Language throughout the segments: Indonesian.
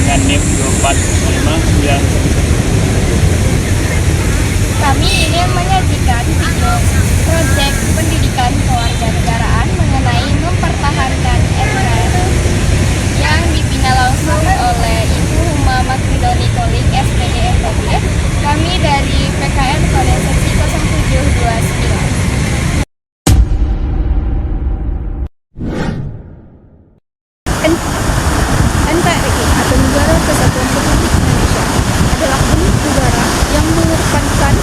dengan NIM 24591. Kami ingin menyajikan video proyek pendidikan kewarganegaraan mengenai mempertahankan NKRI yang dibina langsung oleh Ibu Huma Makridoni Kolik SPD FKB. Kami dari PKN Organisasi 0729. NKRI atau Negara Kesatuan Republik Indonesia adalah bentuk negara yang mengedepankan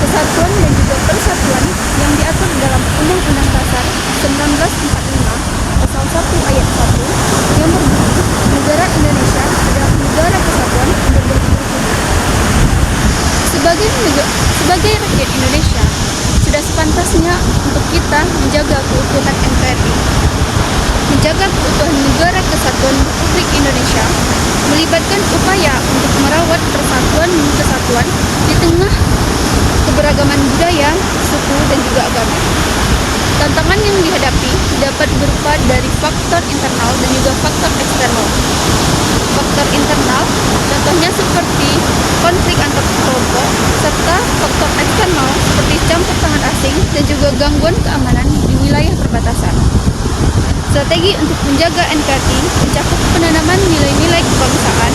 kesatuan dan juga persatuan yang diatur dalam Undang-Undang Dasar 1945 Pasal 1 Ayat 1 yang berbunyi, Negara Indonesia adalah negara kesatuan dan berketuhanan. Sebagai rakyat Indonesia, sudah sepantasnya untuk kita menjaga keutuhan NKRI. Menjaga keutuhan Negara Kesatuan Republik Indonesia melibatkan upaya untuk merawat persatuan dan kesatuan di tengah keberagaman budaya, suku, dan juga agama. Tantangan yang dihadapi dapat berupa dari faktor internal dan juga faktor eksternal. Faktor internal contohnya seperti konflik antar kelompok, serta faktor eksternal seperti campur tangan asing dan juga gangguan keamanan di wilayah perbatasan. Strategi untuk menjaga NKRI mencakup penanaman nilai-nilai kebangsaan,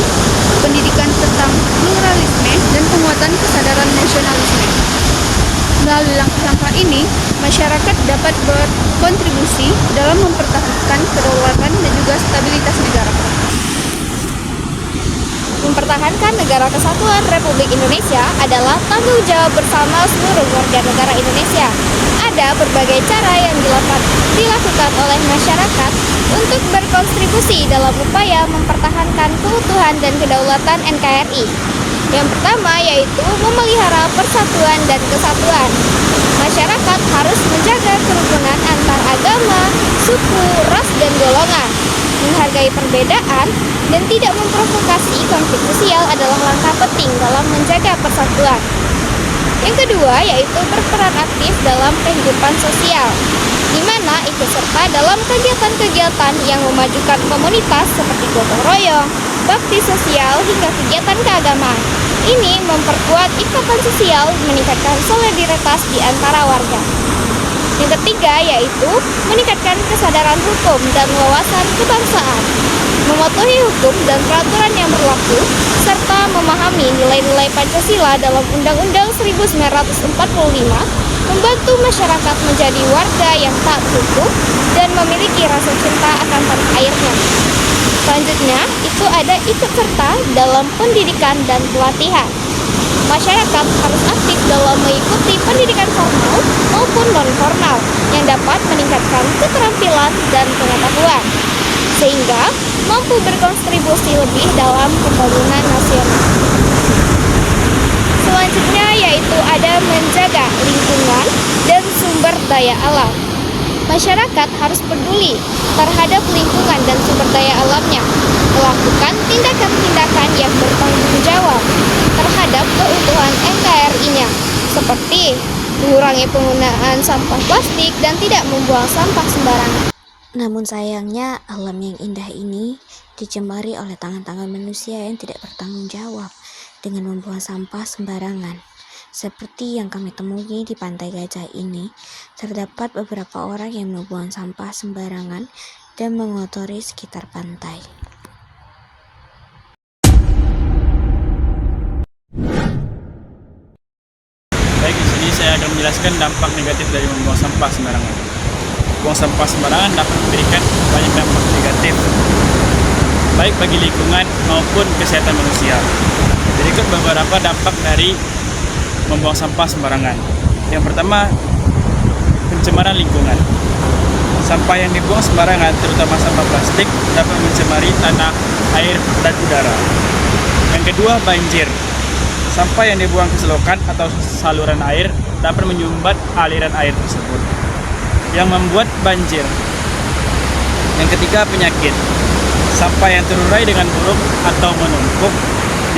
pendidikan tentang pluralisme, dan penguatan kesadaran nasionalisme. Melalui langkah-langkah ini, masyarakat dapat berkontribusi dalam mempertahankan kedaulatan dan juga stabilitas negara. Mempertahankan Negara Kesatuan Republik Indonesia adalah tanggung jawab bersama seluruh warga negara Indonesia. Ada berbagai cara yang dilakukan oleh masyarakat untuk berkontribusi dalam upaya mempertahankan keutuhan dan kedaulatan NKRI. Yang pertama yaitu memelihara persatuan dan kesatuan. Masyarakat harus menjaga kerukunan antar agama, suku, ras, dan golongan. Menghargai perbedaan dan tidak memprovokasi konflik sosial adalah langkah penting dalam menjaga persatuan. Yang kedua yaitu berperan aktif dalam kehidupan sosial, di mana ikut serta dalam kegiatan-kegiatan yang memajukan komunitas seperti gotong royong, bakti sosial, hingga kegiatan keagamaan. Ini memperkuat ikatan sosial, meningkatkan solidaritas di antara warga. Yang ketiga yaitu meningkatkan kesadaran hukum dan wawasan kebangsaan, mematuhi hukum dan peraturan yang berlaku, serta memahami nilai-nilai Pancasila dalam Undang-Undang 1945, membantu masyarakat menjadi warga yang taat hukum dan memiliki rasa cinta akan tanah airnya. Selanjutnya, itu ada ikut serta dalam pendidikan dan pelatihan. Masyarakat harus aktif dalam mengikuti pendidikan formal maupun non-formal yang dapat meningkatkan keterampilan dan pengetahuan, sehingga mampu berkontribusi lebih dalam pembangunan nasional. Selanjutnya yaitu ada menjaga lingkungan dan sumber daya alam. Masyarakat harus peduli terhadap lingkungan dan sumber daya alamnya, melakukan tindakan-tindakan yang bertanggung jawab terhadap keutuhan NKRI-nya, seperti mengurangi penggunaan sampah plastik dan tidak membuang sampah sembarangan. Namun sayangnya, alam yang indah ini dicemari oleh tangan-tangan manusia yang tidak bertanggung jawab dengan membuang sampah sembarangan. Seperti yang kami temui di Pantai Gajah ini, terdapat beberapa orang yang membuang sampah sembarangan dan mengotori sekitar pantai. Baik, di sini saya akan menjelaskan dampak negatif dari membuang sampah sembarangan. Buang sampah sembarangan dapat memberikan banyak dampak negatif, baik bagi lingkungan maupun kesehatan manusia. Berikut beberapa dampak dari membuang sampah sembarangan. Yang pertama, pencemaran lingkungan. Sampah yang dibuang sembarangan, terutama sampah plastik, dapat mencemari tanah, air, dan udara. Yang kedua, banjir. Sampah yang dibuang ke selokan atau saluran air dapat menyumbat aliran air tersebut, yang membuat banjir. Yang ketiga, penyakit. Sampah yang terurai dengan buruk atau menumpuk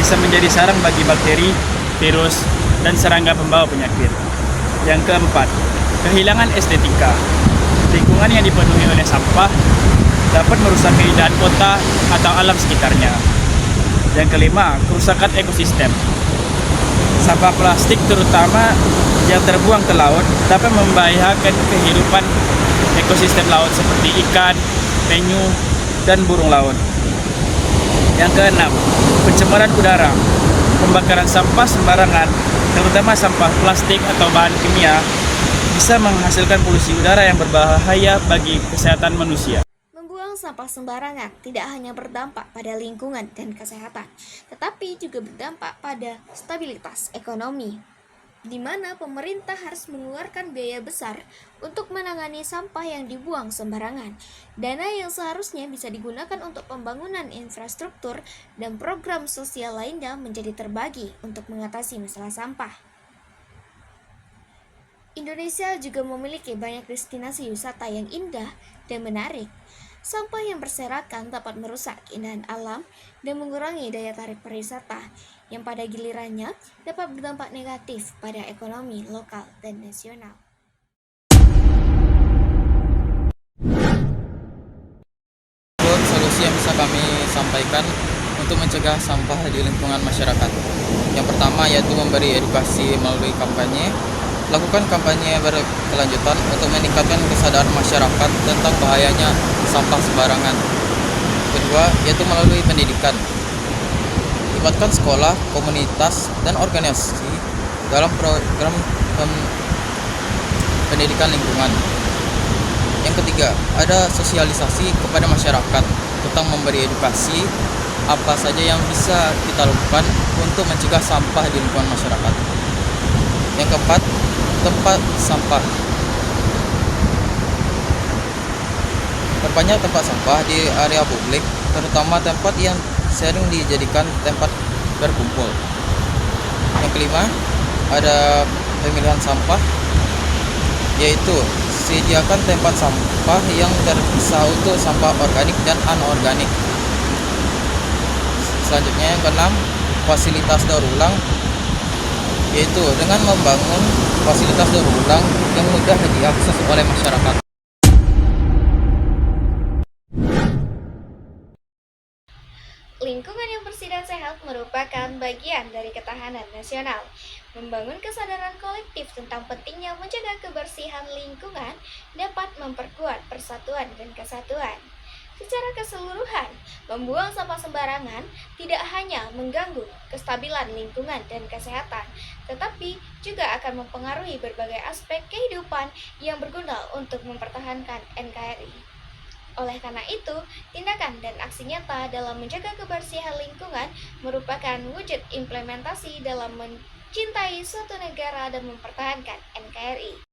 bisa menjadi sarang bagi bakteri, virus, dan serangga pembawa penyakit. Yang keempat, kehilangan estetika. Lingkungan yang dipenuhi oleh sampah dapat merusak keindahan kota atau alam sekitarnya. Yang kelima, kerusakan ekosistem. Sampah plastik terutama yang terbuang ke laut dapat membahayakan kehidupan ekosistem laut seperti ikan, penyu, dan burung laut. Yang keenam, pencemaran udara. Pembakaran sampah sembarangan, terutama sampah plastik atau bahan kimia, bisa menghasilkan polusi udara yang berbahaya bagi kesehatan manusia. Membuang sampah sembarangan tidak hanya berdampak pada lingkungan dan kesehatan, tetapi juga berdampak pada stabilitas ekonomi, di mana pemerintah harus mengeluarkan biaya besar untuk menangani sampah yang dibuang sembarangan. Dana yang seharusnya bisa digunakan untuk pembangunan infrastruktur dan program sosial lainnya menjadi terbagi untuk mengatasi masalah sampah. Indonesia juga memiliki banyak destinasi wisata yang indah dan menarik. Sampah yang berserakan dapat merusak keindahan alam dan mengurangi daya tarik pariwisata, yang pada gilirannya dapat berdampak negatif pada ekonomi lokal dan nasional. Solusi yang bisa kami sampaikan untuk mencegah sampah di lingkungan masyarakat. Yang pertama yaitu memberi edukasi melalui kampanye. Lakukan kampanye berkelanjutan untuk meningkatkan kesadaran masyarakat tentang bahayanya sampah sembarangan. Kedua, yaitu melalui pendidikan. Libatkan sekolah, komunitas, dan organisasi dalam program pendidikan lingkungan. Yang ketiga, ada sosialisasi kepada masyarakat tentang memberi edukasi apa saja yang bisa kita lakukan untuk mencegah sampah di lingkungan masyarakat. Yang keempat, tempat sampah. Perbanyak tempat sampah di area publik, terutama tempat yang sering dijadikan tempat berkumpul. Yang kelima, ada pemilihan sampah, yaitu sediakan tempat sampah yang terpisah untuk sampah organik dan anorganik. Selanjutnya yang keenam, fasilitas daur ulang, yaitu dengan membangun fasilitas daur ulang yang mudah diakses oleh masyarakat. Lingkungan yang bersih dan sehat merupakan bagian dari ketahanan nasional. Membangun kesadaran kolektif tentang pentingnya menjaga kebersihan lingkungan dapat memperkuat persatuan dan kesatuan. Secara keseluruhan, membuang sampah sembarangan tidak hanya mengganggu kestabilan lingkungan dan kesehatan, tetapi juga akan mempengaruhi berbagai aspek kehidupan yang berguna untuk mempertahankan NKRI. Oleh karena itu, tindakan dan aksi nyata dalam menjaga kebersihan lingkungan merupakan wujud implementasi dalam mencintai suatu negara dan mempertahankan NKRI.